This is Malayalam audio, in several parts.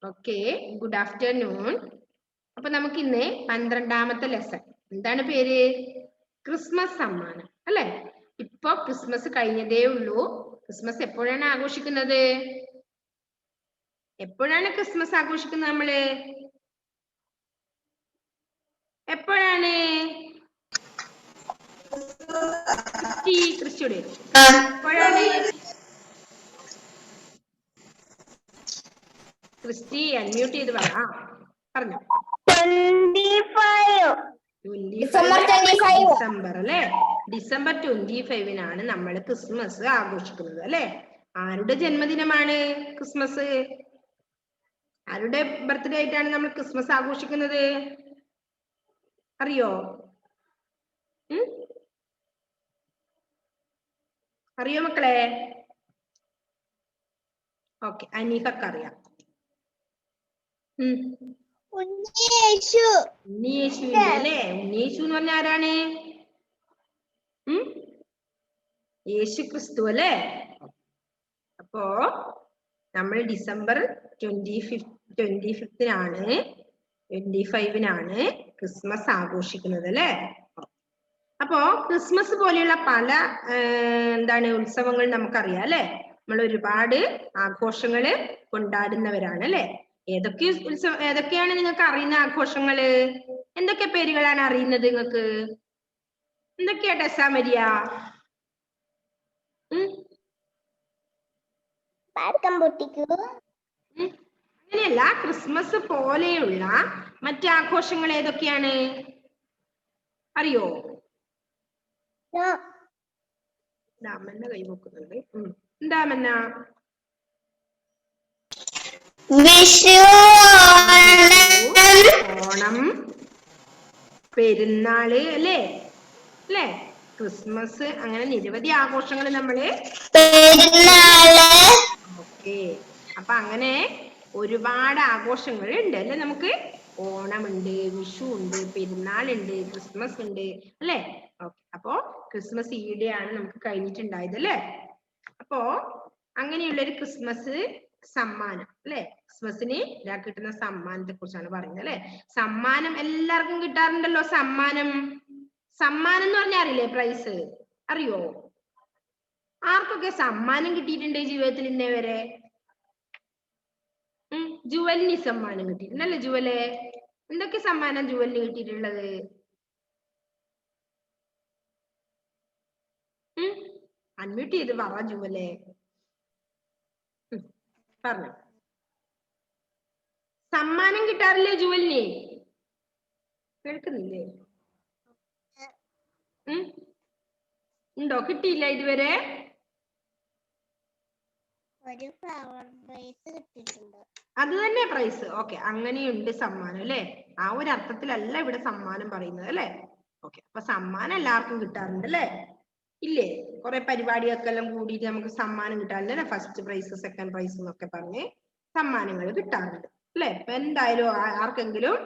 Okay, good afternoon. അപ്പൊ നമുക്ക് ഇന്ന് 12ാമത്തെ ലെസൺ. എന്താണ് പേര്? ക്രിസ്മസ് സമ്മാനം അല്ലെ? ഇപ്പൊ ക്രിസ്മസ് കഴിഞ്ഞതേ ഉള്ളൂ. ക്രിസ്മസ് എപ്പോഴാണ് ആഘോഷിക്കുന്നത്? എപ്പോഴാണ് ക്രിസ്മസ് ആഘോഷിക്കുന്നത് നമ്മള്? എപ്പോഴാണ്? ക്രിസ്റ്റിയുടെ എപ്പോഴാണ്? ക്രിസ്റ്റി അൺമ്യൂട്ട് ചെയ്ത് പറ. പറഞ്ഞോ. ഡിസംബർ അല്ലെ? ഡിസംബർ 25-നാണ് നമ്മൾ ക്രിസ്മസ് ആഘോഷിക്കുന്നത് അല്ലെ? ആരുടെ ജന്മദിനമാണ് ക്രിസ്മസ്? ആരുടെ ബർത്ത്ഡേ ആയിട്ടാണ് നമ്മൾ ക്രിസ്മസ് ആഘോഷിക്കുന്നത്? അറിയോ? അറിയോ മക്കളെ? ഓക്കെ, അനീഫക്ക് അറിയാം. ഉണ്ണിയേശുവിന്റെ അല്ലേ? ഉണ്ണിയേശു എന്ന് പറഞ്ഞ ആരാണ്? യേശു ക്രിസ്തു അല്ലേ? അപ്പോ നമ്മൾ ഡിസംബർ 25-നാണ് ക്രിസ്മസ് ആഘോഷിക്കുന്നത് അല്ലേ? അപ്പോ ക്രിസ്മസ് പോലെയുള്ള പല ഉത്സവങ്ങൾ നമുക്കറിയാം അല്ലെ? നമ്മൾ ഒരുപാട് ആഘോഷങ്ങള് കൊണ്ടാടുന്നവരാണ് അല്ലെ? ഏതൊക്കെയാണ് നിങ്ങൾക്ക് അറിയുന്ന ആഘോഷങ്ങള്? എന്തൊക്കെ പേരുകളാണ് അറിയുന്നത് നിങ്ങൾക്ക്? എന്തൊക്കെയാ ടെസ്സാ മരിയ? അങ്ങനെയല്ല, ക്രിസ്മസ് പോലെയുള്ള മറ്റു ആഘോഷങ്ങൾ ഏതൊക്കെയാണ് അറിയോ? ദാമന്ന കൈവക്കുന്നുണ്ട്. എന്താമന്ന? വിഷു, ഓണം, പെരുന്നാള് അല്ലേ? ക്രിസ്മസ്, അങ്ങനെ നിരവധി ആഘോഷങ്ങൾ നമ്മള്. ഓക്കെ, അപ്പൊ അങ്ങനെ ഒരുപാട് ആഘോഷങ്ങൾ ഉണ്ട് അല്ലെ? നമുക്ക് ഓണമുണ്ട്, വിഷു ഉണ്ട്, പെരുന്നാളുണ്ട്, ക്രിസ്മസ് ഉണ്ട് അല്ലെ? ഓക്കെ, അപ്പോ ക്രിസ്മസ് ഈയിടെയാണ് നമുക്ക് കഴിഞ്ഞിട്ടുണ്ടായത് അല്ലെ? അപ്പോ അങ്ങനെയുള്ളൊരു ക്രിസ്മസ് സമ്മാനം അല്ലെ? ക്രിസ്മസിന് കിട്ടുന്ന സമ്മാനത്തെ കുറിച്ചാണ് പറയുന്നത് അല്ലെ? സമ്മാനം എല്ലാവർക്കും കിട്ടാറുണ്ടല്ലോ. സമ്മാനം എന്ന് പറഞ്ഞാൽ അറിയില്ലേ? പ്രൈസ് അറിയോ? ആർക്കൊക്കെ സമ്മാനം കിട്ടിയിട്ടുണ്ട് ജീവിതത്തിൽ ഇന്നേ വരെ? ജുവലിന് സമ്മാനം കിട്ടിയിട്ടുണ്ടല്ലേ? ജുവല്, എന്തൊക്കെ സമ്മാനം ജുവലിന് കിട്ടിയിട്ടുള്ളത്? അൺമ്യൂട്ട് ചെയ്ത് പറ ജുവലെ. പറഞ്ഞു. സമ്മാനം കിട്ടാറില്ലേ ജുവലിന്? കേൾക്കുന്നില്ലേ? ഉണ്ടോ? കിട്ടിയില്ല ഇതുവരെ? അത് തന്നെ പ്രൈസ്. ഓക്കെ, അങ്ങനെയുണ്ട് സമ്മാനം അല്ലെ? ആ ഒരു അർത്ഥത്തിലല്ല ഇവിടെ സമ്മാനം പറയുന്നത് അല്ലെ? ഓക്കെ, അപ്പൊ സമ്മാനം എല്ലാവർക്കും കിട്ടാറുണ്ട് അല്ലെ? ഇല്ലേ? കുറെ പരിപാടിയൊക്കെ എല്ലാം കൂടിയിട്ട് നമുക്ക് സമ്മാനം കിട്ടാറുണ്ട്. ഫസ്റ്റ് പ്രൈസ്, സെക്കൻഡ് പ്രൈസ് എന്നൊക്കെ പറഞ്ഞ് സമ്മാനങ്ങൾ കിട്ടാറുണ്ട് അല്ലെ? അപ്പൊ എന്തായാലും ആർക്കെങ്കിലും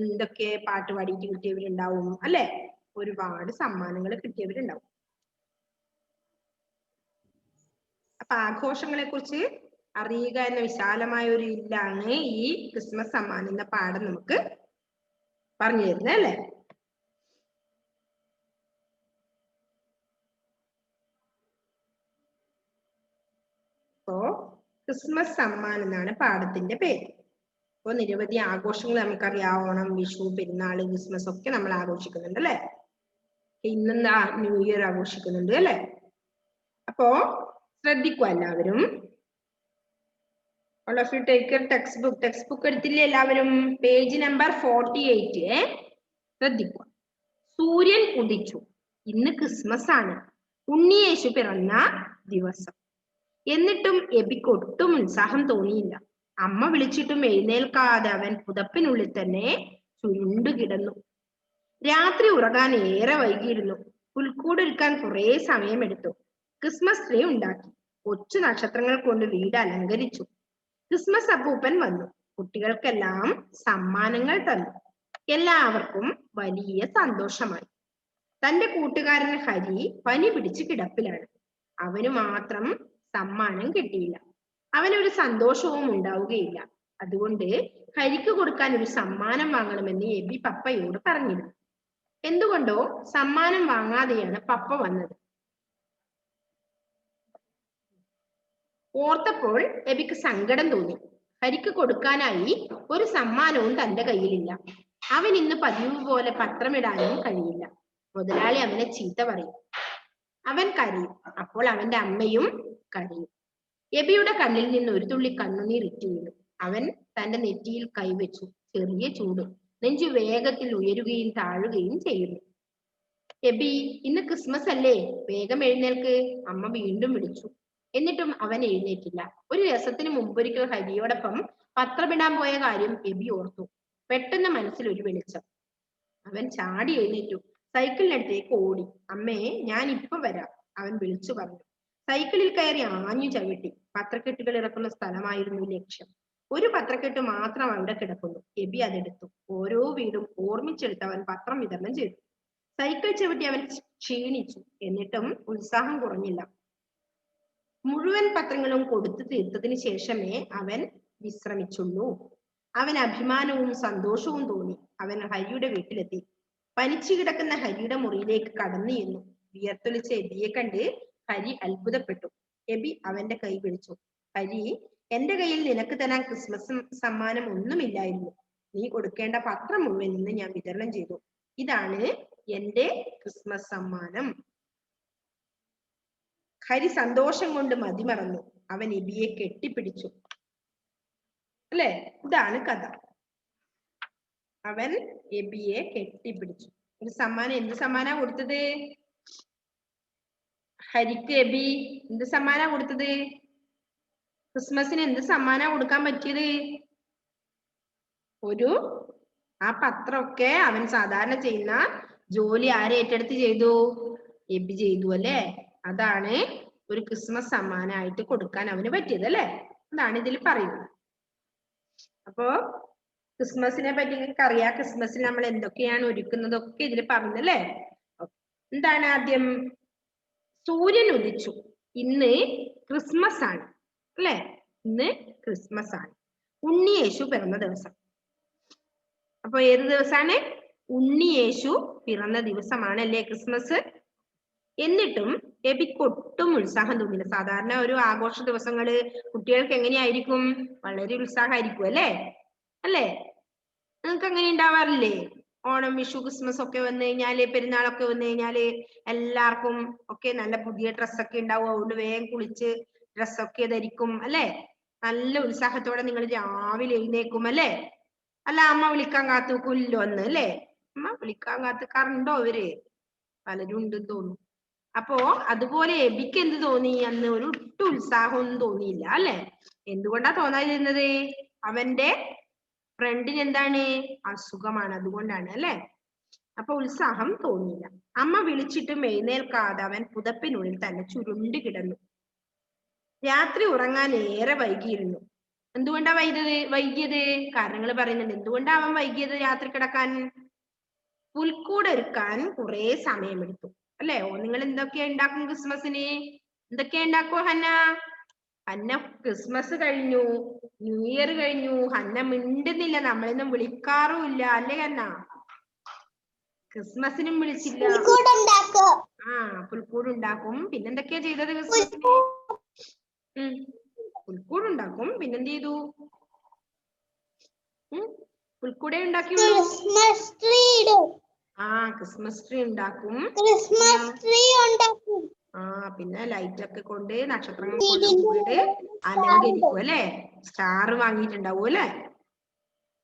എന്തൊക്കെ പാട്ട് പാടിയിട്ട് കിട്ടിയവരുണ്ടാവും അല്ലെ? ഒരുപാട് സമ്മാനങ്ങൾ കിട്ടിയവരുണ്ടാവും. അപ്പൊ ആഘോഷങ്ങളെ കുറിച്ച് അറിയുക എന്ന വിശാലമായ ഒരു ഇതിലാണ് ഈ ക്രിസ്മസ് സമ്മാനം എന്ന പാഠം നമുക്ക് പറഞ്ഞു തരുന്നത് അല്ലെ? അപ്പോ ക്രിസ്മസ് സമ്മാനം എന്നാണ് പാഠത്തിന്റെ പേര്. അപ്പൊ നിരവധി ആഘോഷങ്ങൾ നമുക്കറിയാം. ഓണം, വിഷു, പെരുന്നാള്, ക്രിസ്മസ് ഒക്കെ നമ്മൾ ആഘോഷിക്കുന്നുണ്ട് അല്ലെ? ഇന്നെന്താ ന്യൂ ഇയർ ആഘോഷിക്കുന്നുണ്ട് അല്ലെ? അപ്പോ ശ്രദ്ധിക്കുക എല്ലാവരും. all of you take your text book എടുത്തില്ലേ എല്ലാവരും? Page number 48. ശ്രദ്ധിക്കുക. സൂര്യൻ ഉദിച്ചു. ഇന്ന് ക്രിസ്മസ് ആണ്, ഉണ്ണിയേശു പിറന്ന ദിവസം. എന്നിട്ടും എബിക്ക് ഒട്ടും ഉത്സാഹം തോന്നിയില്ല. അമ്മ വിളിച്ചിട്ടും എഴുന്നേൽക്കാതെ അവൻ പുതപ്പിനുള്ളിൽ തന്നെ ചുരുണ്ടു കിടന്നു. രാത്രി ഉറങ്ങാൻ ഏറെ വൈകിയിരുന്നു. പുൽക്കൂടൊരുക്കാൻ കുറെ സമയമെടുത്തു. ക്രിസ്മസ് ട്രീ ഉണ്ടാക്കി. കൊച്ചു നക്ഷത്രങ്ങൾ കൊണ്ട് വീട് അലങ്കരിച്ചു. ക്രിസ്മസ് അപ്പൂപ്പൻ വന്നു. കുട്ടികൾക്കെല്ലാം സമ്മാനങ്ങൾ തന്നു. എല്ലാവർക്കും വലിയ സന്തോഷമായി. തന്റെ കൂട്ടുകാരൻ ഹരി പനി പിടിച്ച് കിടപ്പിലാണ്. അവന് മാത്രം സമ്മാനം കിട്ടിയില്ല. അവനൊരു സന്തോഷവും ഉണ്ടാവുകയില്ല. അതുകൊണ്ട് ഹരിക്ക് കൊടുക്കാൻ ഒരു സമ്മാനം വാങ്ങണമെന്ന് എബി പപ്പയോട് പറഞ്ഞിരുന്നു. എന്തുകൊണ്ടോ സമ്മാനം വാങ്ങാതെയാണ് പപ്പ വന്നത്. ഓർത്തപ്പോൾ എബിക്ക് സങ്കടം തോന്നി. ഹരിക്ക് കൊടുക്കാനായി ഒരു സമ്മാനവും തന്റെ കയ്യിലില്ല. അവൻ ഇന്ന് പതിവ് പോലെ പത്രമിടാനും കഴിയില്ല. മുതലാളി അവനെ ചീത്ത പറയും. അവൻ കരയും. അപ്പോൾ അവന്റെ അമ്മയും കരയും. എബിയുടെ കണ്ണിൽ നിന്ന് ഒരു തുള്ളി കണ്ണുനീർ ഇറ്റു വീണു. അവൻ തന്റെ നെറ്റിയിൽ കൈവച്ചു. ചെറിയ ചൂട്. നെഞ്ചു വേഗത്തിൽ ഉയരുകയും താഴുകയും ചെയ്യുന്നു. എബി, ഇന്ന് ക്രിസ്മസ് അല്ലേ, വേഗം എഴുന്നേൽക്ക്, അമ്മ വീണ്ടും വിളിച്ചു. എന്നിട്ടും അവൻ എഴുന്നേറ്റില്ല. ഒരു രസത്തിന് മുമ്പൊരിക്കൽ ഹരിയോടൊപ്പം പത്രമിടാൻ പോയ കാര്യം എബി ഓർത്തു. പെട്ടെന്ന് മനസ്സിൽ ഒരു വെളിച്ചം. അവൻ ചാടി എഴുന്നേറ്റു. സൈക്കിളിനടുത്തേക്ക് ഓടി. അമ്മേ, ഞാൻ ഇപ്പൊ വരാം, അവൻ വിളിച്ചു പറഞ്ഞു. സൈക്കിളിൽ കയറി ആഞ്ഞു ചവിട്ടി. പത്രക്കെട്ടുകൾ ഇറക്കുന്ന സ്ഥലമായിരുന്നു ലക്ഷ്യം. ഒരു പത്രക്കെട്ട് മാത്രം അവിടെ കിടക്കുന്നു. എബി അതെടുത്തു. ഓരോ വീടും ഓർമ്മിച്ചെടുത്ത് അവൻ പത്രം വിതരണം ചെയ്തു. സൈക്കിൾ ചവിട്ടി അവൻ ക്ഷീണിച്ചു. എന്നിട്ടും ഉത്സാഹം കുറഞ്ഞില്ല. മുഴുവൻ പത്രങ്ങളും കൊടുത്തു തീർത്തതിന് ശേഷമേ അവൻ വിശ്രമിച്ചുള്ളൂ. അവൻ അഭിമാനവും സന്തോഷവും തോന്നി. അവൻ ഹരിയുടെ വീട്ടിലെത്തി. പനിച്ചു കിടക്കുന്ന ഹരിയുടെ മുറിയിലേക്ക് കടന്നു ചെന്നു. വിയർത്തൊലിച്ച എബിയെ കണ്ട് ഹരി അത്ഭുതപ്പെട്ടു. എബി അവന്റെ കൈ പിടിച്ചു. ഹരി, എന്റെ കയ്യിൽ നിനക്ക് തരാൻ ക്രിസ്മസ് സമ്മാനം ഒന്നുമില്ലായിരുന്നു. നീ കൊടുക്കേണ്ട പത്രം മുഴുവൻ ഇന്ന് ഞാൻ വിതരണം ചെയ്തു. ഇതാണ് എന്റെ ക്രിസ്മസ് സമ്മാനം. ഹരി സന്തോഷം കൊണ്ട് മതിമറന്നു. അവൻ എബിയെ കെട്ടിപ്പിടിച്ചു. അല്ലെ, ഇതാണ് കഥ. അവൻ എബിയെ കെട്ടിപ്പിടിച്ചു. ഒരു സമ്മാനം, എന്ത് സമ്മാനാ കൊടുത്തത്? ഹരിക്ക് എബി എന്ത് സമ്മാനാ കൊടുത്തത്? ക്രിസ്മസിന് എന്ത് സമ്മാനാ കൊടുക്കാൻ പറ്റിയത്? ആ പത്രമൊക്കെ അവൻ സാധാരണ ചെയ്യുന്ന ജോലി ആരെ ഏറ്റെടുത്ത് ചെയ്തു? എബി ചെയ്തു അല്ലെ. അതാണ് ഒരു ക്രിസ്മസ് സമ്മാനമായിട്ട് കൊടുക്കാൻ അവന് പറ്റിയത് അല്ലെ. അതാണ് ഇതിൽ പറയുന്നത്. അപ്പോ ക്രിസ്മസിനെ പറ്റി അറിയാം. ക്രിസ്മസിൽ നമ്മൾ എന്തൊക്കെയാണ് ഒരുക്കുന്നതൊക്കെ ഇതിൽ പറഞ്ഞല്ലേ. എന്താണ് ആദ്യം? സൂര്യൻ ഉദിച്ചു. ഇന്ന് ക്രിസ്മസ് ആണ് അല്ലെ. ഇന്ന് ക്രിസ്മസ് ആണ്. ഉണ്ണിയേശു പിറന്ന ദിവസം. അപ്പൊ ഏത് ദിവസമാണ്? ഉണ്ണിയേശു പിറന്ന ദിവസമാണ് അല്ലേ ക്രിസ്മസ്. എന്നിട്ടും എബിക്ക് ഒട്ടും ഉത്സാഹം തോന്നില്ല. സാധാരണ ഒരു ആഘോഷ ദിവസങ്ങള് കുട്ടികൾക്ക് എങ്ങനെയായിരിക്കും? വളരെ ഉത്സാഹമായിരിക്കും അല്ലേ. അല്ലേ, നിങ്ങൾക്ക് അങ്ങനെ ഉണ്ടാവാറില്ലേ? ഓണം, വിഷു, ക്രിസ്മസ് ഒക്കെ വന്നു കഴിഞ്ഞാല്, പെരുന്നാളൊക്കെ വന്നു കഴിഞ്ഞാല് എല്ലാവർക്കും ഒക്കെ നല്ല പുതിയ ഡ്രസ്സൊക്കെ ഉണ്ടാവും. അതുകൊണ്ട് വേഗം കുളിച്ച് ഡ്രസ്സൊക്കെ ധരിക്കും അല്ലെ. നല്ല ഉത്സാഹത്തോടെ നിങ്ങൾ രാവിലെ എഴുന്നേക്കും അല്ലെ. അല്ല, അമ്മ വിളിക്കാൻ കാത്തുനിൽക്കില്ലോ അന്ന് അല്ലെ. അമ്മ വിളിക്കാൻ കാത്തുക്കാറുണ്ടോ? അവര് പലരും ഉണ്ടെന്ന് തോന്നുന്നു. അപ്പോ അതുപോലെ എബിക്ക് എന്ത് തോന്നി? അന്ന് ഒരു ഒട്ടും ഉത്സാഹമൊന്നും തോന്നിയില്ല അല്ലെ. എന്തുകൊണ്ടാ തോന്നാതിരുന്നത്? അവന്റെ ഫ്രണ്ടിന് എന്താണ്? അസുഖമാണ്, അതുകൊണ്ടാണ് അല്ലെ. അപ്പൊ ഉത്സാഹം തോന്നിയില്ല. അമ്മ വിളിച്ചിട്ടും എഴുന്നേൽക്കാതെ അവൻ പുതപ്പിനുള്ളിൽ തന്നെ ചുരുണ്ട് കിടന്നു. രാത്രി ഉറങ്ങാൻ ഏറെ വൈകിയിരുന്നു. എന്തുകൊണ്ടാ വൈകിയത്? കാരണങ്ങൾ പറയുന്നുണ്ട്. എന്തുകൊണ്ടാ അവൻ വൈകിയത് രാത്രി കിടക്കാൻ? പുൽക്കൂടൊരുക്കാൻ കുറെ സമയമെടുത്തു അല്ലെ. നിങ്ങൾ എന്തൊക്കെയാ ഉണ്ടാക്കും ക്രിസ്മസിന്? എന്തൊക്കെയാ ഉണ്ടാക്കുവോ ഹന്ന? ഹന്ന ക്രിസ്മസ് കഴിഞ്ഞു, ന്യൂ ഇയർ കഴിഞ്ഞു, ഹന്ന മിണ്ടുന്നില്ല, നമ്മളൊന്നും വിളിക്കാറുമില്ല അല്ലേ ഹന്ന? ക്രിസ്മസിനും വിളിച്ചില്ല. പുൽക്കൂടുണ്ടാക്കും. പിന്നെന്തൊക്കെയാ ചെയ്തത് ക്രിസ്മസിന്? പുൽക്കൂടുണ്ടാക്കും. പിന്നെന്ത് ചെയ്തു? പുൽക്കൂടെ ഉണ്ടാക്കിയുള്ളൂ. ക്രിസ്മസ് ട്രീ ഉണ്ടാക്കും. പിന്നെ ലൈറ്റ് ഒക്കെ കൊണ്ട്, നക്ഷത്രങ്ങൾ കൊണ്ട് വീട് അലങ്കരിക്കും അല്ലെ. സ്റ്റാർ വാങ്ങിയിട്ടുണ്ടാവും അല്ലെ.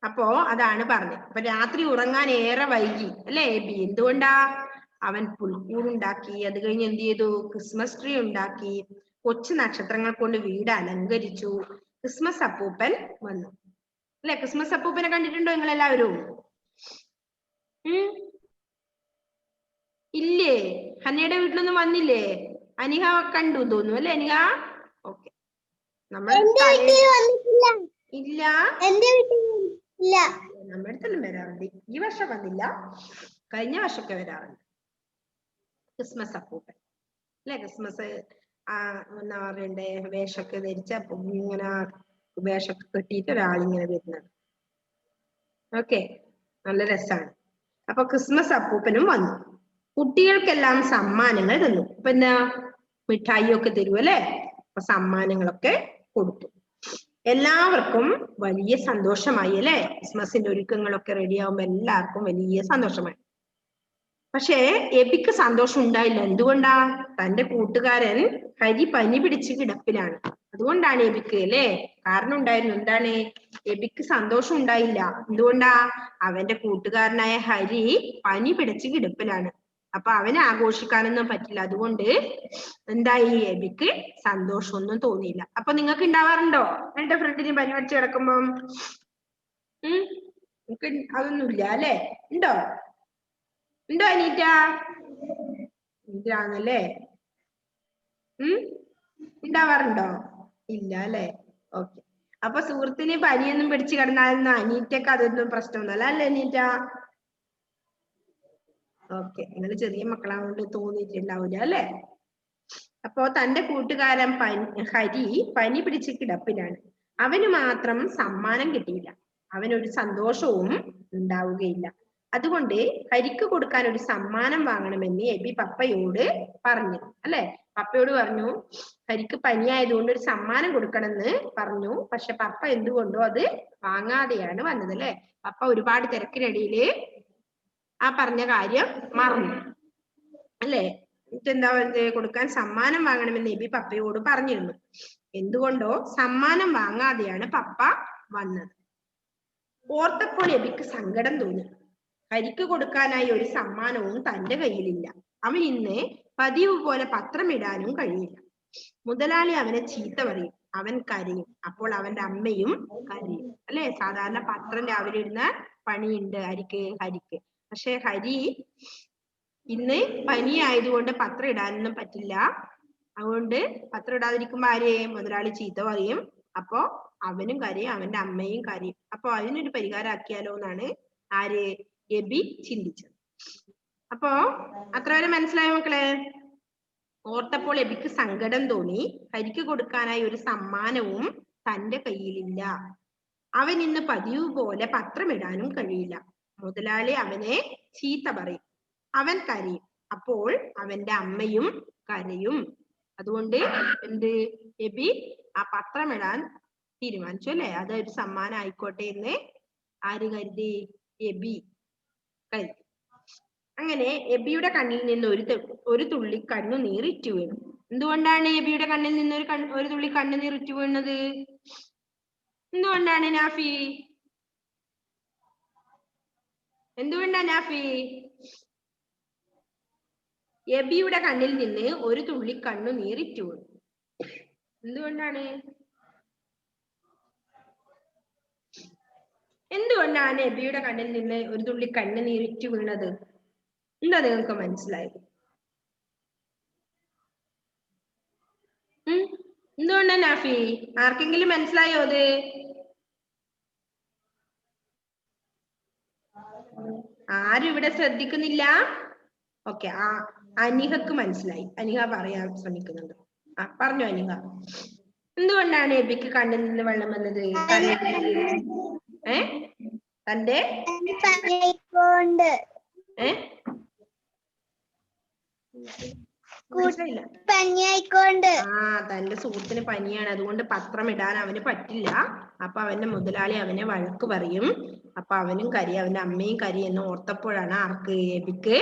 അപ്പോ അതാണ് പറഞ്ഞത്. അപ്പൊ രാത്രി ഉറങ്ങാൻ ഏറെ വൈകി അല്ലെ എബി. എന്തുകൊണ്ടാ? അവൻ പുൽക്കൂടുണ്ടാക്കി. അത് കഴിഞ്ഞ് എന്ത് ചെയ്തു? ക്രിസ്മസ് ട്രീ ഉണ്ടാക്കി. കൊച്ചു നക്ഷത്രങ്ങൾ കൊണ്ട് വീട് അലങ്കരിച്ചു. ക്രിസ്മസ് അപ്പൂപ്പൻ വന്നു അല്ലെ. ക്രിസ്മസ് അപ്പൂപ്പനെ കണ്ടിട്ടുണ്ടോ നിങ്ങൾ എല്ലാവരും? ഇല്ലേ? ഹന്നയുടെ വീട്ടിലൊന്നും വന്നില്ലേ? അനിഹ കണ്ടു തോന്നുന്നു അല്ലെ അനിഹ? ഓക്കെ. നമ്മൾ ഇല്ല, നമ്മുടെ അടുത്തെല്ലാം വരാറുണ്ട്. ഈ വർഷം വന്നില്ല, കഴിഞ്ഞ വർഷമൊക്കെ വരാറുണ്ട് ക്രിസ്മസ് അപ്പൂപ്പൻ അല്ലെ. ക്രിസ്മസ് എന്താ പറയണ്ടേ, വേഷമൊക്കെ ധരിച്ച ഇങ്ങനെ വേഷമൊക്കെ കെട്ടിയിട്ട് ഒരാളിങ്ങനെ വരുന്നത്. ഓക്കെ, നല്ല രസാണ്. അപ്പൊ ക്രിസ്മസ് അപ്പൂപ്പനും വന്നു. കുട്ടികൾക്കെല്ലാം സമ്മാനങ്ങൾ തന്നു. അപ്പൊ എന്താ, മിഠായി ഒക്കെ തരും അല്ലെ. അപ്പൊ സമ്മാനങ്ങളൊക്കെ കൊടുത്തു. എല്ലാവർക്കും വലിയ സന്തോഷമായി അല്ലെ. ക്രിസ്മസിന്റെ ഒരുക്കങ്ങളൊക്കെ റെഡിയാവുമ്പോ എല്ലാവർക്കും വലിയ സന്തോഷമായി. പക്ഷേ എബിക്ക് സന്തോഷം ഉണ്ടായില്ല. എന്തുകൊണ്ടാ? തന്റെ കൂട്ടുകാരൻ ഹരി പനി പിടിച്ച് കിടപ്പിലാണ്. അതുകൊണ്ടാണ് എബിക്ക് അല്ലെ, കാരണം ഉണ്ടായിരുന്നു. എന്താണ്? എബിക്ക് സന്തോഷം ഉണ്ടായില്ല. എന്തുകൊണ്ടാ? അവന്റെ കൂട്ടുകാരനായ ഹരി പനി പിടിച്ച് കിടപ്പിലാണ്. അപ്പൊ അവനെ ആഘോഷിക്കാനൊന്നും പറ്റില്ല. അതുകൊണ്ട് എന്തായി, എബിക്ക് സന്തോഷമൊന്നും തോന്നിയില്ല. അപ്പൊ നിങ്ങൾക്ക് ഉണ്ടാവാറുണ്ടോ? എന്റെ ഫ്രണ്ടിന് പനി പിടിച്ച് കിടക്കുമ്പം നിങ്ങൾക്ക് അതൊന്നുമില്ല അല്ലെ? ഉണ്ടോ? ഉണ്ടോ അനീറ്റ? ഇതാണല്ലേ. ഉണ്ടാവാറുണ്ടോ? ഇല്ല അല്ലെ. ഓക്കെ. അപ്പൊ സുഹൃത്തിന് പനിയൊന്നും പിടിച്ചു കിടന്നാലൊന്നും അനീറ്റക്ക് അതൊന്നും പ്രശ്നമൊന്നുമല്ല അല്ലേ അനീറ്റ? ഓക്കെ, നിങ്ങൾ ചെറിയ മക്കളാകൊണ്ട് തോന്നിയിട്ടുണ്ടാവില്ല അല്ലെ. അപ്പോ തന്റെ കൂട്ടുകാരൻ ഹരി പനി പിടിച്ച് കിടപ്പിലാണ്. അവന് മാത്രം സമ്മാനം കിട്ടിയില്ല. അവനൊരു സന്തോഷവും ഉണ്ടാവുകയില്ല. അതുകൊണ്ട് ഹരിക്ക് കൊടുക്കാൻ ഒരു സമ്മാനം വാങ്ങണമെന്ന് എബി പപ്പയോട് പറഞ്ഞു അല്ലെ. പപ്പയോട് പറഞ്ഞു, ഹരിക്ക് പനിയായതുകൊണ്ട് ഒരു സമ്മാനം കൊടുക്കണമെന്ന് പറഞ്ഞു. പക്ഷെ പപ്പ എന്തുകൊണ്ടോ അത് വാങ്ങാതെയാണ് വന്നത് അല്ലെ. പപ്പ ഒരുപാട് തിരക്കിനിടയില് ആ പറഞ്ഞ കാര്യം മറന്നു അല്ലെ. എന്താ കൊടുക്കാൻ സമ്മാനം വാങ്ങണമെന്ന് എബി പപ്പയോട് പറഞ്ഞിരുന്നു. എന്തുകൊണ്ടോ സമ്മാനം വാങ്ങാതെയാണ് പപ്പ വന്നത്. ഓർത്തപ്പോൾ എബിക്ക് സങ്കടം തോന്നി. ഹരിക്ക് കൊടുക്കാനായി ഒരു സമ്മാനവും തന്റെ കയ്യിലില്ല. അവൻ ഇന്ന് പതിവ് പോലെ പത്രം ഇടാനും കഴിയില്ല. മുതലാളി അവനെ ചീത്ത പറയും. അവൻ കരയും. അപ്പോൾ അവന്റെ അമ്മയും കരയും അല്ലെ. സാധാരണ പത്രം രാവിലെ ഇടുന്ന പണിയുണ്ട് ഹരിക്ക്. പക്ഷെ ഹരി ഇന്ന് പനി ആയതുകൊണ്ട് പത്രം ഇടാനൊന്നും പറ്റില്ല. അതുകൊണ്ട് പത്രം ഇടാതിരിക്കുമ്പോ മുതലാളി ചീത്ത പറയും. അപ്പോ അവനും കരയും, അവന്റെ അമ്മയും കരയും. അപ്പൊ അതിനൊരു പരിഹാരം ആക്കിയാലോ എന്നാണ് എബി ചിന്തിച്ചത്. അപ്പോ അത്ര വരെ മനസ്സിലായോ മക്കളെ? ഓർത്തപ്പോൾ എബിക്ക് സങ്കടം തോന്നി. ഹരിക്ക് കൊടുക്കാനായി ഒരു സമ്മാനവും തന്റെ കയ്യിലില്ല. അവൻ ഇന്ന് പതിവ് പോലെ പത്രം ഇടാനും കഴിയില്ല. മുതലാളി അവനെ ചീത്ത പറയും. അവൻ കരയും. അപ്പോൾ അവന്റെ അമ്മയും കരയും. അതുകൊണ്ട് എബി ആ പത്രം ഇടാൻ തീരുമാനിച്ചു അല്ലെ. അതൊരു സമ്മാനം ആയിക്കോട്ടെ എന്ന് ആര് കരുതി? എബി കരുതി. അങ്ങനെ എബിയുടെ കണ്ണിൽ നിന്ന് ഒരു തുള്ളി കണ്ണുനീർ ഇറ്റു വീണു. എന്തുകൊണ്ടാണ് എബിയുടെ കണ്ണിൽ നിന്ന് ഒരു തുള്ളി കണ്ണുനീർ ഇറ്റു വീണത്? എന്തുകൊണ്ടാണ് നാഫി? എന്തുകൊണ്ടാ നാഫി? എബിയുടെ കണ്ണിൽ നിന്ന് ഒരു തുള്ളി കണ്ണുനീർ ഇറ്റു വീണു. എന്തുകൊണ്ടാണ്? എന്തുകൊണ്ടാണ് എബിയുടെ കണ്ണിൽ നിന്ന് ഒരു തുള്ളി കണ്ണുനീർ ഇറ്റു വീണത്? എന്താ നിങ്ങൾക്ക് മനസ്സിലായത്? എന്തുകൊണ്ടാ നാഫി? ആർക്കെങ്കിലും മനസ്സിലായോ അത്? ആരും ഇവിടെ ശ്രദ്ധിക്കുന്നില്ല. ഓക്കെ, അനിഹക്ക് മനസ്സിലായി. അനിഹ പറയാൻ ശ്രമിക്കുന്നുണ്ട്. പറഞ്ഞോ അനിഹ. എന്തുകൊണ്ടാണ് എബിക്ക് കണ്ണിൽ നിന്ന് വെള്ളം വന്നത്? തന്റെ തന്റെ സുഹൃത്തിന് പനിയാണ്. അതുകൊണ്ട് പത്രം ഇടാൻ അവന് പറ്റില്ല. അപ്പൊ അവന്റെ മുതലാളി അവനെ വഴക്ക് പറയും. അപ്പൊ അവനും കരയും, അവന്റെ അമ്മയും കരയും എന്ന് ഓർത്തപ്പോഴാണ് എബിക്ക്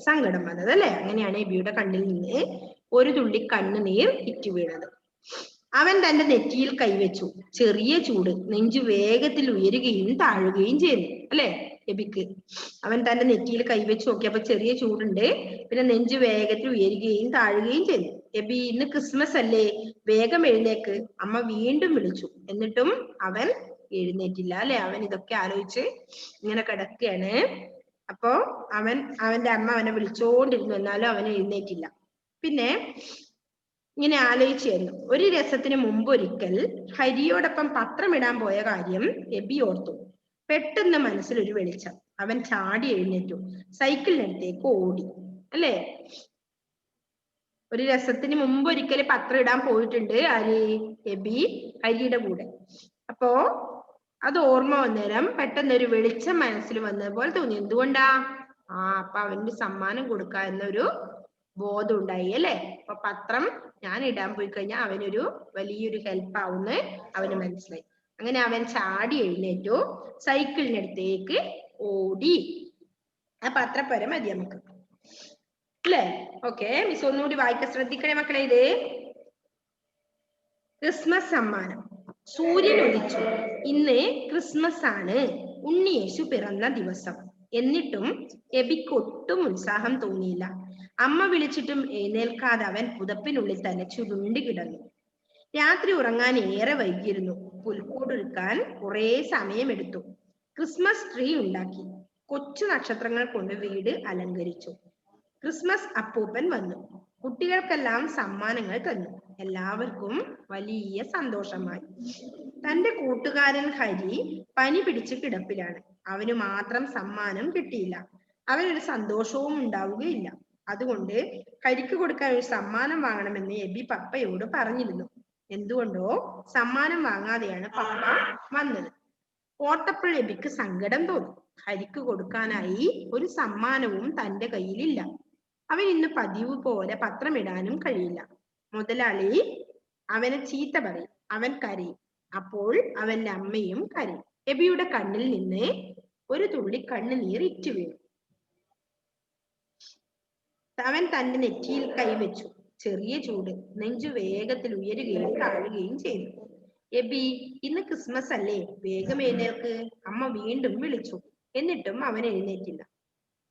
സങ്കടം വന്നത് അല്ലെ. അങ്ങനെയാണ് എബിയുടെ കണ്ണിൽ നിന്ന് ഒരു തുള്ളി കണ്ണുനീർ ഇറ്റു വീണത്. അവൻ തന്റെ നെറ്റിയിൽ കൈവച്ചു. ചെറിയ ചൂട്. നെഞ്ചു വേഗത്തിൽ ഉയരുകയും താഴുകയും ചെയ്തു അല്ലെ എബിക്ക്. അവൻ തന്റെ നെറ്റിയിൽ കൈവച്ചു നോക്കിയപ്പോ ചെറിയ ചൂടുണ്ട്, പിന്നെ നെഞ്ചു വേഗത്തിൽ ഉയരുകയും താഴുകയും ചെയ്തു. എബി, ഇന്ന് ക്രിസ്മസ് അല്ലേ, വേഗം എഴുന്നേക്ക്, അമ്മ വീണ്ടും വിളിച്ചു. എന്നിട്ടും അവൻ എഴുന്നേറ്റില്ല അല്ലെ. അവൻ ഇതൊക്കെ ആലോചിച്ച് ഇങ്ങനെ കിടക്കുകയാണ്. അപ്പോ അവന്റെ അമ്മ അവനെ വിളിച്ചോണ്ടിരുന്നു, എന്നാലും അവൻ എഴുന്നേറ്റില്ല. പിന്നെ ഇങ്ങനെ ആലോചിച്ചായിരുന്നു. ഒരു രസത്തിന് മുമ്പൊരിക്കൽ ഹരിയോടൊപ്പം പത്രമിടാൻ പോയ കാര്യം എബി ഓർത്തു. പെട്ടെന്ന് മനസ്സിലൊരു വെളിച്ചം. അവൻ ചാടി എഴുന്നേറ്റു. സൈക്കിളിനടുത്തേക്ക് ഓടി അല്ലേ. ഒരു രസത്തിന് മുമ്പ് ഒരിക്കൽ പത്രം ഇടാൻ പോയിട്ടുണ്ട് ആര് എബി ഹരിയുടെ കൂടെ. അപ്പോ അത് ഓർമ്മ വന്നേരം പെട്ടെന്ന് ഒരു വെളിച്ചം മനസ്സിൽ വന്നത് പോലെ തോന്നി. എന്തുകൊണ്ടാ? അപ്പൊ അവന് സമ്മാനം കൊടുക്ക എന്നൊരു ബോധം ഉണ്ടായി അല്ലെ. അപ്പൊ പത്രം ഞാൻ ഇടാൻ പോയി കഴിഞ്ഞാൽ അവനൊരു വലിയൊരു ഹെൽപ്പ് ആവുന്ന് അവന് മനസ്സിലായി. അങ്ങനെ അവൻ ചാടി എഴുന്നേറ്റു, സൈക്കിളിനടുത്തേക്ക് ഓടി. ആ പത്രപ്പര മതി നമുക്ക് അല്ലേ? ഓക്കെ, മിസ് ഒന്നുകൂടി വായിക്കാൻ ശ്രദ്ധിക്കണേ മക്കളെ. ഇത് ക്രിസ്മസ് സമ്മാനം. സൂര്യൻ ഉദിച്ചു, ഇന്ന് ക്രിസ്മസ് ആണ്, ഉണ്ണിയേശു പിറന്ന ദിവസം. എന്നിട്ടും എബിക്ക് ഒട്ടും ഉത്സാഹം തോന്നിയില്ല. അമ്മ വിളിച്ചിട്ടും എഴുന്നേൽക്കാതെ അവൻ പുതപ്പിനുള്ളിൽ തന്നെ ചുരുണ്ടി കിടന്നു. രാത്രി ഉറങ്ങാൻ ഏറെ വൈകിയിരുന്നു. പുൽക്കൂടൊരുക്കാൻ കുറെ സമയമെടുത്തു. ക്രിസ്മസ് ട്രീ ഉണ്ടാക്കി. കൊച്ചു നക്ഷത്രങ്ങൾ കൊണ്ട് വീട് അലങ്കരിച്ചു. ക്രിസ്മസ് അപ്പൂപ്പൻ വന്നു. കുട്ടികൾക്കെല്ലാം സമ്മാനങ്ങൾ തന്നു. എല്ലാവർക്കും വലിയ സന്തോഷമായി. തന്റെ കൂട്ടുകാരൻ ഹരി പനി പിടിച്ച് കിടപ്പിലാണ്. അവന് മാത്രം സമ്മാനം കിട്ടിയില്ല. അവനൊരു സന്തോഷവും ഉണ്ടാവുകയില്ല. അതുകൊണ്ട് ഹരിക്ക് കൊടുക്കാൻ ഒരു സമ്മാനം വാങ്ങണമെന്ന് എബി പപ്പയോട് പറഞ്ഞിരുന്നു. എന്തുകൊണ്ടോ സമ്മാനം വാങ്ങാതെയാണ് പപ്പ വന്നത്. ഓർത്തപ്പോൾ എബിക്ക് സങ്കടം തോന്നി. ഹരിക്ക് കൊടുക്കാനായി ഒരു സമ്മാനവും തന്റെ കയ്യിലില്ല. അവൻ ഇന്ന് പതിവ് പോലെ പത്രമിടാനും കഴിയില്ല. മുതലാളി അവനെ ചീത്ത പറയും. അവൻ കരയും. അപ്പോൾ അവന്റെ അമ്മയും കരയും. എബിയുടെ കണ്ണിൽ നിന്ന് ഒരു തുള്ളി കണ്ണുനീർ ഇറ്റു വീണു. അവൻ തന്റെ നെറ്റിയിൽ കൈവച്ചു. ചെറിയ ചൂട്. നെഞ്ചു വേഗത്തിൽ ഉയരുകയും താഴുകയും ചെയ്തു. എബി, ഇന്ന് ക്രിസ്മസ് അല്ലേ, വേഗം എഴുന്നേൽക്ക്, അമ്മ വീണ്ടും വിളിച്ചു. എന്നിട്ടും അവൻ എഴുന്നേറ്റില്ല.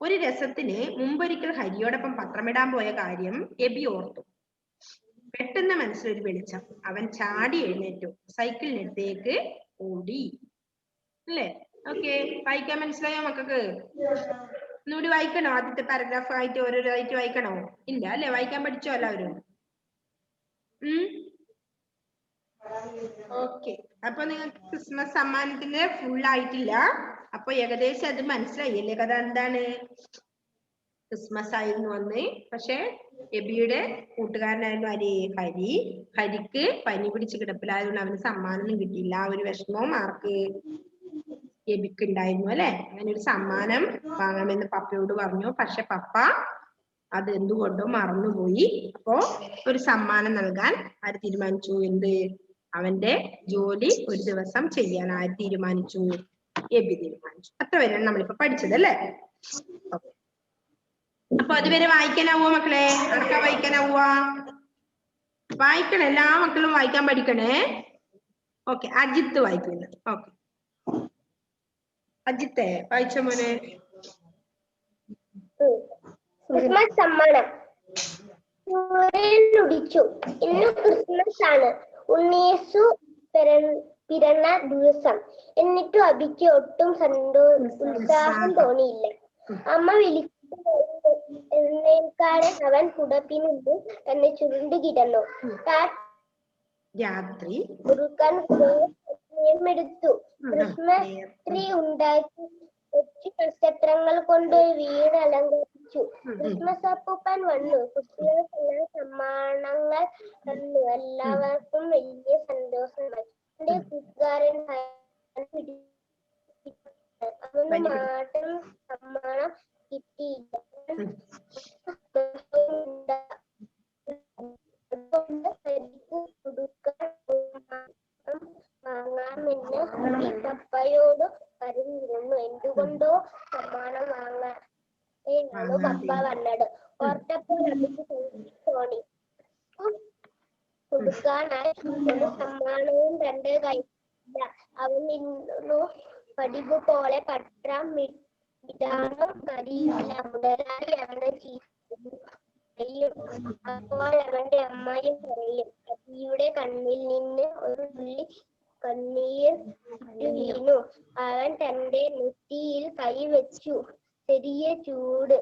ഒരു രസത്തിന് മുമ്പൊരിക്കൽ ഹരിയോടൊപ്പം പത്രമിടാൻ പോയ കാര്യം എബി ഓർത്തു. പെട്ടെന്ന് മനസ്സിലൊരു വെളിച്ചം. അവൻ ചാടി എഴുന്നേറ്റു, സൈക്കിളിനടുത്തേക്ക് ഓടി. അല്ലേ? ഓക്കെ, വായിക്കാൻ മനസ്സിലായോ മക്കൾക്ക്? ഒന്നുകൂടി വായിക്കണോ? ആദ്യത്തെ പാരഗ്രാഫ് ആയിട്ട് ഓരോരായിട്ട് വായിക്കണോ? ഇല്ല അല്ലെ? വായിക്കാൻ പഠിച്ചോ എല്ലാവരും? ഓക്കെ, അപ്പൊ നിങ്ങൾക്ക് ക്രിസ്മസ് സമ്മാനത്തിന്റെ ഫുൾ ആയിട്ടില്ല. അപ്പൊ ഏകദേശം അത് മനസ്സിലായി അല്ലേ? കഥ എന്താണ്? ക്രിസ്മസ് ആയിരുന്നു അന്ന്. പക്ഷെ എബിയുടെ കൂട്ടുകാരനായിരുന്നു ഹരി. ഹരിക്ക് പനി പിടിച്ച് കിടപ്പിലായതുകൊണ്ട് അവന് സമ്മാനമൊന്നും കിട്ടിയില്ല. ആ ഒരു വിഷമവും ആർക്ക്? എബിക്ക് ഉണ്ടായിരുന്നു അല്ലെ. അങ്ങനെ ഒരു സമ്മാനം വാങ്ങാമെന്ന് പപ്പയോട് പറഞ്ഞു. പക്ഷെ പപ്പ അത് എന്തുകൊണ്ടോ മറന്നുപോയി. അപ്പോ ഒരു സമ്മാനം നൽകാൻ ആര് തീരുമാനിച്ചു? എന്ത്? അവന്റെ ജോലി ഒരു ദിവസം ചെയ്യാൻ ആര് തീരുമാനിച്ചു? എബി തീരുമാനിച്ചു. അത്ര വരെയാണ് നമ്മളിപ്പോ പഠിച്ചത് അല്ലേ? അപ്പൊ അതുവരെ വായിക്കാനാവോ മക്കളെ? ആർക്കാ വായിക്കാനാവുക? വായിക്കണേ, എല്ലാ മക്കളും വായിക്കാൻ പഠിക്കണേ. ഓക്കെ, അജിത്ത് വായിക്കുന്നു. ഓക്കെ, അജിത്തെ വായിച്ച മോനെ. ക്രിസ്മസ് സമ്മാനം. സൂര്യൻ ഉദിച്ചു, ഇന്ന് ക്രിസ്മസ് ആണ്, ഉണ്ണിയേശു പിറന്ന ദിവസം. എന്നിട്ടും അബിക്ക് ഒട്ടും ഉത്സാഹം തോന്നിയില്ല. അമ്മ വിളിച്ചു എഴുന്നേൽക്കാതെ അവൻ പുതപ്പിനുള്ളിൽ തന്നെ ചുരുണ്ടു കിടന്നു. രാത്രി ഒരുക്കാൻ സമയമെടുത്തു. ക്രിസ്മസ് ട്രീ ഉണ്ടാക്കി കൊച്ചു നക്ഷത്രങ്ങൾ കൊണ്ട് വീട് അലങ്കരിച്ചു. ക്രിസ്മസ് അപ്പൂപ്പൻ വന്നു. കുട്ടികൾക്കെല്ലാം സമ്മാനങ്ങൾ തന്നു. എല്ലാവർക്കും വലിയ സന്തോഷമായി. എന്റെ കൂട്ടുകാരൻ അവന് മാത്രം സമ്മാനം കിട്ടിയില്ല. വാങ്ങാമെന്ന് പപ്പയോട് പറഞ്ഞിരുന്നു. എന്തുകൊണ്ടോ സമ്മാനം വാങ്ങാനാണ് പപ്പ വന്നത്. ഓർത്തപ്പോൾ തോന്നി കൊടുക്കാനായി ഒരു സമ്മാനവും തന്റെ കയ്യിലില്ല. അവൻ ഇന്നു പതിവ് പോലെ പത്രം ഇടാനും കഴിയില്ല. മുതലാളി അവനെ ചെയ്യും. അപ്പോൾ അവന്റെ അമ്മയും പറയും. അബിയുടെ കണ്ണിൽ നിന്ന് ഒരു തുള്ളി കണ്ണീർ വീണു. അവൻ തന്റെ നെറ്റിയിൽ കൈവച്ചു. ചെറിയ ചൂട്.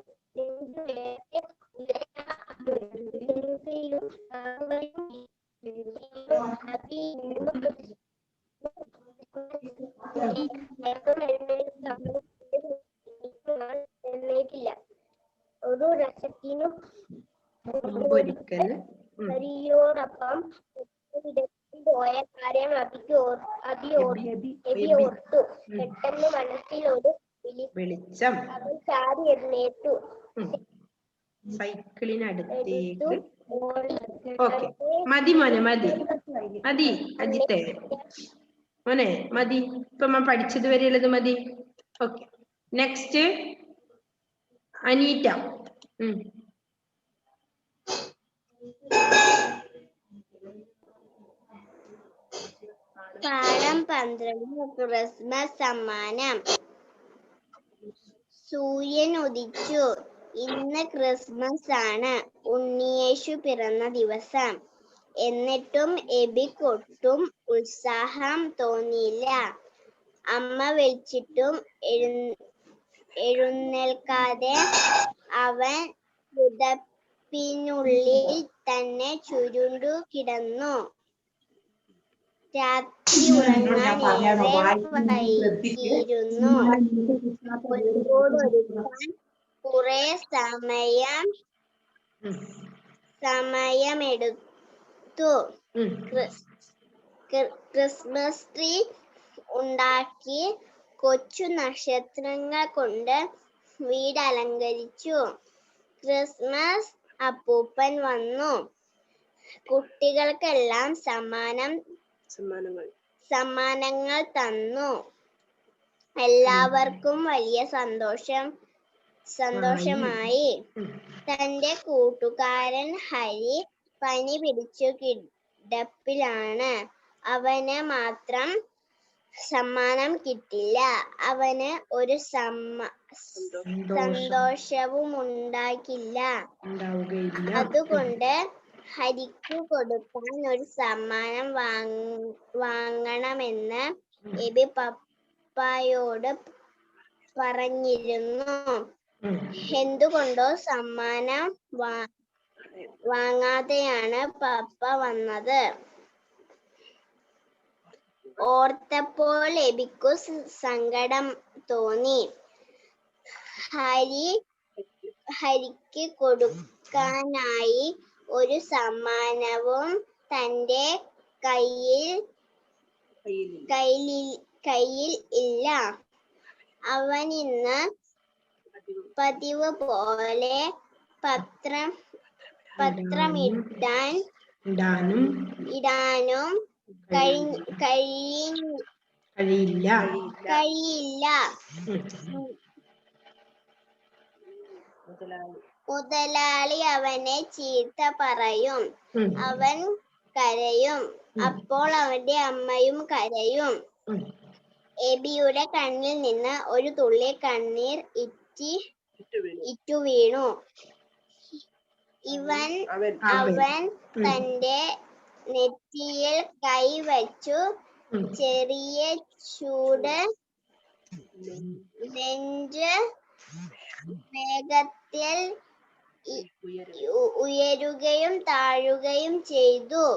എഴുന്നേറ്റില്ല. ഒരു രസത്തിനും മുമ്പൊരിക്കൽ ഹരിയോടൊപ്പം പോയ കാര്യം അബി ഓർത്തു. പെട്ടെന്ന് മനസ്സിൽ ഒരു വെളിച്ചം. അവൻ ചാടി എഴുന്നേറ്റു. സൈക്കിളിനടുത്തേക്ക്. ഓക്കെ, മതി മോനെ, മതി മതി അജിത്തെ മോനെ, മതി. ഇപ്പൊ നമ്മൾ പഠിച്ചത് വരെയുള്ളത് മതി. Okay, next Anita. പാഠം 12 ക്രിസ്മസ് സമ്മാനം. സൂര്യൻ ഉദിച്ചു. ഇന്ന് ക്രിസ്മസ് ആണ്, ഉണ്ണിയേശു പിറന്ന ദിവസം. എന്നിട്ടും എബിക്കൊട്ടും ഉത്സാഹം തോന്നിയില്ല. അമ്മ വിളിച്ചിട്ടും എഴുന്നേൽക്കാതെ അവൻ പുതപ്പിനുള്ളിൽ തന്നെ ചുരുണ്ടു കിടന്നു. രാത്രി ഉറങ്ങാൻ വൈകിയിരുന്നു. കുറെ സമയമെടുത്തു. ക്രിസ്മസ് ട്രീ ഉണ്ടാക്കി. കൊച്ചു നക്ഷത്രങ്ങൾ കൊണ്ട് വീട് അലങ്കരിച്ചു. ക്രിസ്മസ് അപ്പൂപ്പൻ വന്നു. കുട്ടികൾക്കെല്ലാം സമ്മാനങ്ങൾ തന്നു. എല്ലാവർക്കും വലിയ സന്തോഷമായി. തന്റെ കൂട്ടുകാരൻ ഹരി പനി പിടിച്ചു കിടപ്പിലാണ്. അവന് മാത്രം സമ്മാനം കിട്ടില്ല. അവന് ഒരു സന്തോഷവും ഉണ്ടാകില്ല. അതുകൊണ്ട് ഹരിക്ക് കൊടുക്കാൻ ഒരു സമ്മാനം വാങ്ങണമെന്ന് എബി പപ്പായോട് പറഞ്ഞിരുന്നു. എന്തുകൊണ്ടോ സമ്മാനം വാങ്ങാതെയാണ് പപ്പ വന്നത്. ഓർത്തപ്പോൾ എബിക്കു സങ്കടം തോന്നി. ഹരിക്ക് കൊടുക്കാനായി ഒരു സമ്മാനവും തന്റെ കയ്യിൽ ഇല്ല. അവനിന്ന് പതിവ് പോലെ പത്രമിടാനും കഴിയില്ല. മുതലാളി അവനെ ചീത്ത പറയും. അവൻ കരയും. അപ്പോൾ അവന്റെ അമ്മയും കരയും. എബിയുടെ കണ്ണിൽ നിന്ന് ഒരു തുള്ളി കണ്ണീർ ഇറ്റു വീണു. അവൻ തന്റെ നെറ്റിയിൽ കൈ വച്ചു. ചെറിയ ചൂട് നെഞ്ച് വേഗത്തിൽ ഉയരുകയും താഴുകയും ചെയ്യുന്നു.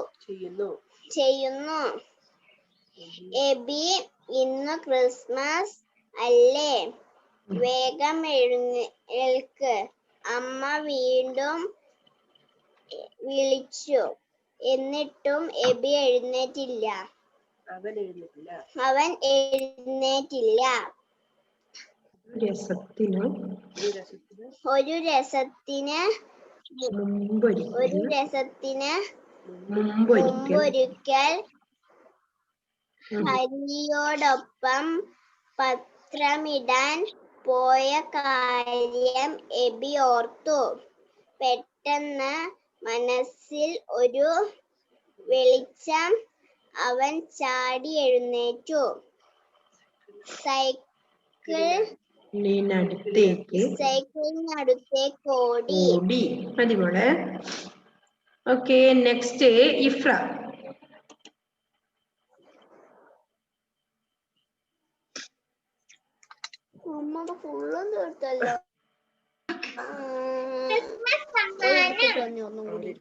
എബി, ഇന്ന് ക്രിസ്മസ് അല്ലേ, വേഗം എഴുന്നേൽക്ക്. അമ്മ വീണ്ടും വിളിച്ചു. എന്നിട്ടും എബി എഴുന്നേറ്റില്ല. അവൻ എഴുന്നേറ്റില്ല. ഒരു രസത്തിന് മുമ്പൊരിക്കൽ ഹരിയോടൊപ്പം പത്രമിടാൻ പോയ കാര്യം എബി ഓർത്തു. പെട്ടെന്ന് മനസ്സിൽ ഒരു വെളിച്ചം. അവൻ ചാടി എഴുന്നേറ്റു. സൈക്കിളിനടുത്തേക്ക് ഓടി. മതി മോളെ. Okay, next Ifra. ഫുള്ളും തീർത്തല്ലോ.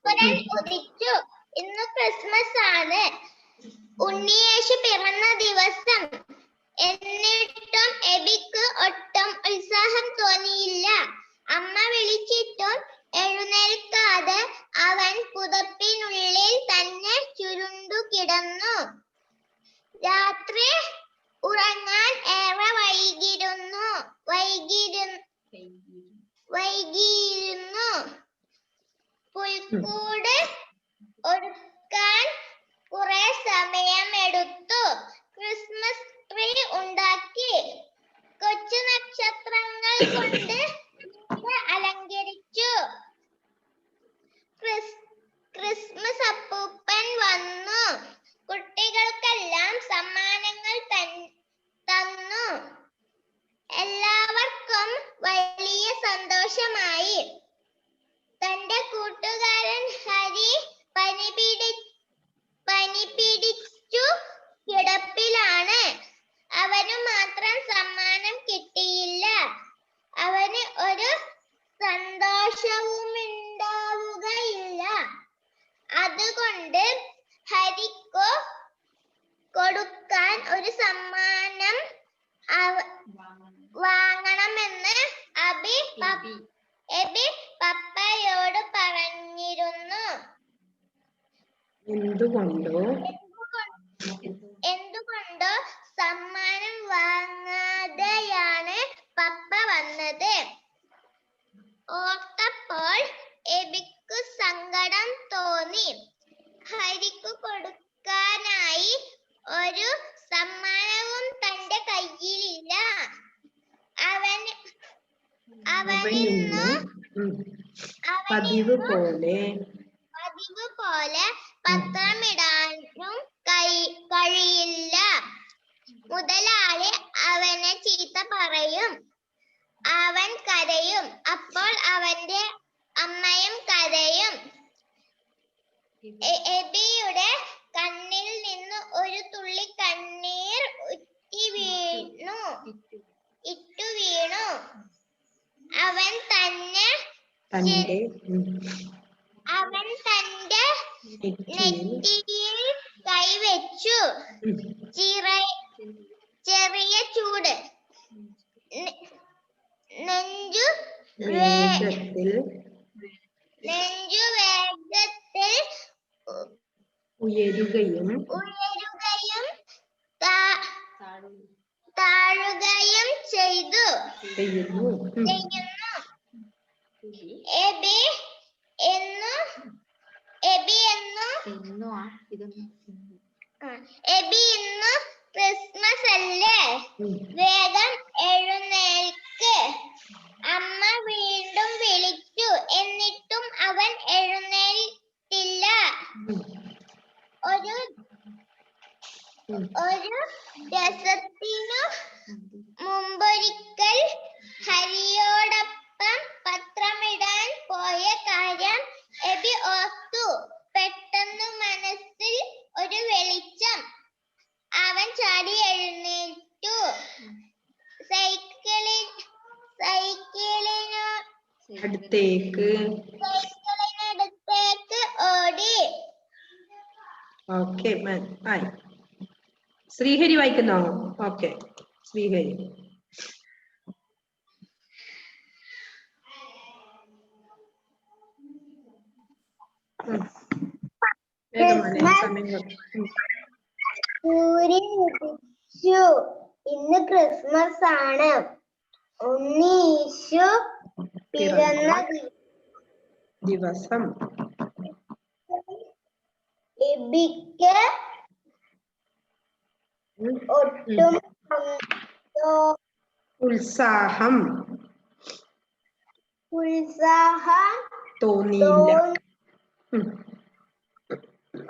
ഒരാൾ ഉദിച്ചു. ഇന്ന് ക്രിസ്മസ് ആണ്, ഉണ്ണിയേശു പിറന്ന ദിവസം. എന്നിട്ടും എബിക്ക് ഒട്ടും ഉത്സാഹം തോന്നിയില്ല. അമ്മ വിളിച്ചിട്ടും എഴുന്നേൽക്കാതെ പുൽക്കൂട് ഒരുക്കാൻ കുറെ സമയമെടുത്തു. ക്രിസ്മസ് ട്രീ ഉണ്ടാക്കി. കൊച്ചു നക്ഷത്രങ്ങൾ കൊണ്ട് അലങ്കരിച്ചു. ക്രിസ്മസ് അപ്പൂപ്പൻ വന്നു. കുട്ടികൾക്കെല്ലാം സമ്മാനങ്ങൾ തന്നു. എല്ലാവർക്കും വലിയ സന്തോഷമായി. തന്റെ കൂട്ടുകാരൻ ഹരി പനി പിടിച്ചു കിടപ്പിലാണ്. അവനു മാത്രം സമ്മാനം കിട്ടിയില്ല. അവന് ഒരു സന്തോഷവുമുണ്ടാവുകയില്ല. അതുകൊണ്ട് ഹരിക്കു കൊടുക്കാൻ ഒരു സമ്മാനം വാങ്ങണമെന്ന് എബി പപ്പയോട് പറഞ്ഞിരുന്നു. എന്തുകൊണ്ടോ സമ്മാനം വാങ്ങാതെയാണ് പപ്പ വന്നത്. ഓർത്തപ്പോൾ എബിക്ക് സങ്കടം തോന്നി. ഹരിക്കു കൊടുക്കാനായി ഒരു സമ്മാനവും തന്റെ കയ്യിലില്ല. പതിവ് പോലെ പത്രമിടാനും കഴിയില്ല. മുതലാളി അവനെ ചീത്ത പറയും. അവൻ കരയും. അപ്പോൾ അവന്റെ അമ്മയും കരയും. എബിയുടെ കണ്ണിൽ നിന്ന് ഒരു തുള്ളി കണ്ണീർ ഇറ്റു വീണു. അവൻ തന്റെ നെറ്റിയിൽ കൈവച്ചു. ചെറിയ ചൂട്. നെഞ്ചു വേഗത്തിൽ ഉയരുകയും താഴുകയും ചെയ്യുന്നു. എബി ഇന്നു ക്രിസ്മസ് അല്ലേ? വേഗം എഴുന്നേൽക്ക്. അമ്മ വീണ്ടും വിളിച്ചു. എന്നിട്ടും അവൻ എഴുന്നേറ്റില്ല. ഒരു ദിവസത്തിനു മുമ്പൊരിക്കൽ ഹരിയോടൊപ്പം പത്രമിടാൻ പോയ കാര്യം എബി ഓർത്തു. പെട്ടെന്ന് മനസ്സിൽ ഒരു വെളിച്ചം. അവൻ ചാടി എഴുന്നേറ്റു. സൈക്കിളിനടുത്തേക്ക് ഓടി. ഓക്കെ, ശ്രീഹരി വായിക്കുന്നോ? ഓക്കെ, ശ്രീഹരി. സൂര്യൻ ഉദിച്ചു. ഇന്ന് ക്രിസ്മസ് ആണ്. ഉണ്ണീശു പിറന്ന ദിവസം. എബിക്ക് ഒട്ടും ഉത്സാഹം തോന്നിയില്ല.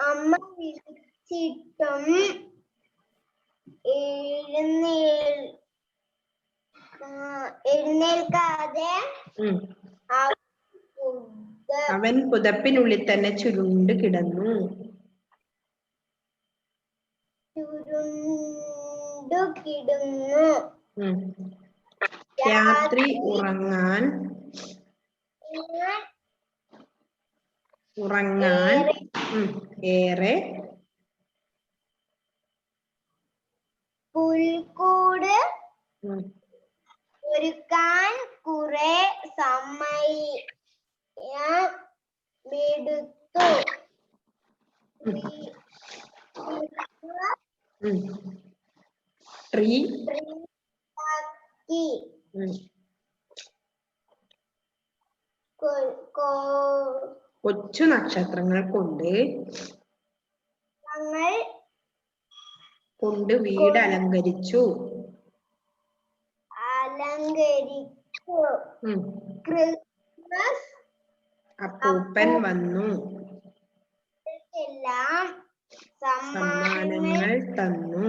അമ്മ വിളിച്ചിട്ടും എഴുന്നേൽക്കാതെ അവൻ പുതപ്പിനുള്ളിൽ തന്നെ ചുരുണ്ട് കിടന്നു. രാത്രി ഉറങ്ങാൻ ഏറെ പുൽക്കൂട് ഒരുക്കാൻ കുറെ സമയമെടുത്തു. ട്രീ കൊച്ചു നക്ഷത്രങ്ങൾ കൊണ്ട് വീട് അലങ്കരിച്ചു. ക്രിസ്മസ് അപ്പൂപ്പൻ വന്നു. സമ്മാനങ്ങൾ തന്നു.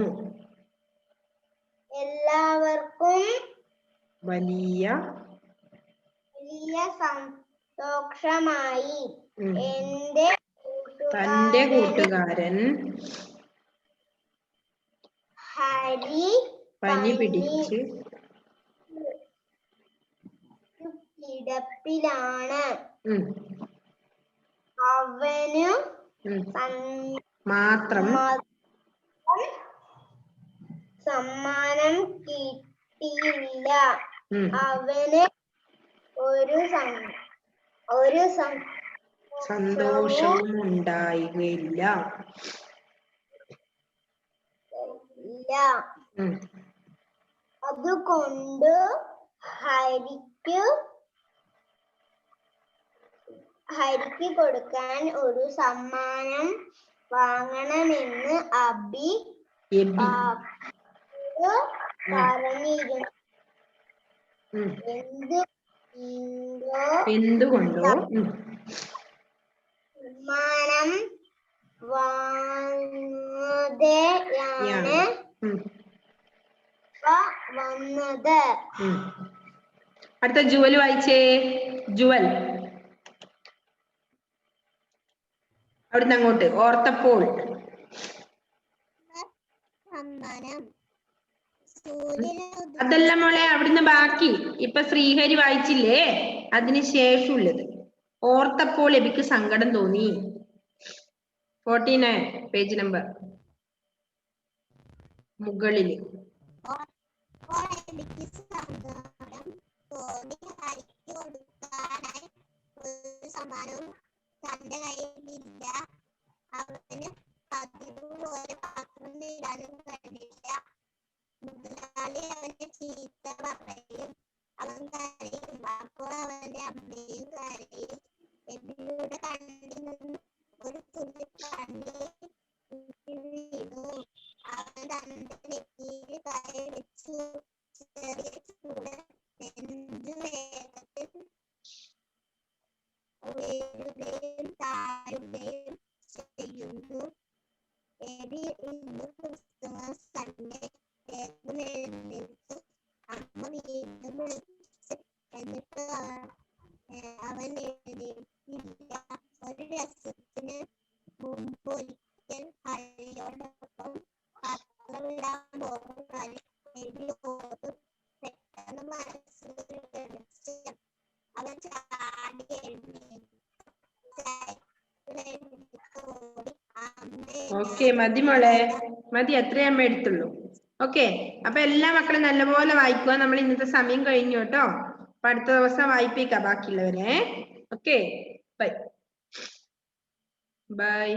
എല്ലാവർക്കും വലിയ സന്തോഷമായി. തന്റെ കൂട്ടുകാരൻ ഹരി പനി പിടിച്ച് കിടപ്പിലാണ്. അവന് മാത്രം സമ്മാനം കിട്ടിയില്ല. അവന് ഒരു സന്തോഷവും ഉണ്ടായില്ല. അതുകൊണ്ട് ഹരിക്ക് കൊടുക്കാൻ ഒരു സമ്മാനം വാങ്ങണമെന്ന് അബി പറഞ്ഞിരുന്നു. എന്തുകൊണ്ടോ സമ്മാനം വാങ്ങാതെയാണ് വന്നത്. അടുത്ത ജുവൽ വായിച്ചേ. ജുവൽ അവിടുന്ന് അങ്ങോട്ട്. ഓർത്തപ്പോൾ അതല്ല മോളെ, അവിടുന്ന് ബാക്കി. ഇപ്പൊ ശ്രീഹരി വായിച്ചില്ലേ, അതിന് ശേഷമുള്ളത്. ഓർത്തപ്പോൾ എബിക്ക് സങ്കടം തോന്നി. 49 പേജ് നമ്പർ മുകളില്. സമ്മാനവും തന്റെ കയ്യിലില്ല. അവന് പതിവുപോലെ പാത്രം നേടാനും കഴിയില്ല. മുതലാളി അവനെ ചീത്ത പറയും. അവൻ കരയും. അപ്പോൾ അവന്റെ അമ്മയും കരയും. എബിയുടെ കണ്ണിൽ നിന്നും ഒരു തുള്ളി കണ്ണീർ വീണു. അവൻ തന്റെ നെറ്റിയിൽ കൈ വെച്ചു. ചെറിയ ചൂട് നെഞ്ചു വേഗത്തിൽ ഉയരുകയും താഴുകയും ചെയ്യുന്നു. എബി ഇന്ന് ക്രിസ്തുമസ് തന്നെ. എഴുന്നേൽച്ചു. അമ്മ വീണ്ടും വിളിച്ചു. എന്നിട്ട് അവൻ എഴുന്നേറ്റില്ല. ഒരു രസത്തിന് മുമ്പ് ഒരിക്കൽ ഹരിയോടൊപ്പം പത്രമിടാൻ പോകും. എബി ഓർത്തു. പെട്ടെന്ന് മനസ്സിലൊരു വെളിച്ചം. അവൻ ചാടി എഴുന്നേറ്റു. ഓക്കെ, മതി മോളെ, മതി. അത്രേ അമ്മ എടുത്തുള്ളൂ. ഓക്കെ, അപ്പൊ എല്ലാ മക്കളും നല്ലപോലെ വായിക്കുക. നമ്മൾ ഇന്നത്തെ സമയം കഴിഞ്ഞു കേട്ടോ. അപ്പൊ അടുത്ത ദിവസം വായിപ്പിക്കാം ബാക്കിയുള്ളവരെ. Okay, bye bye.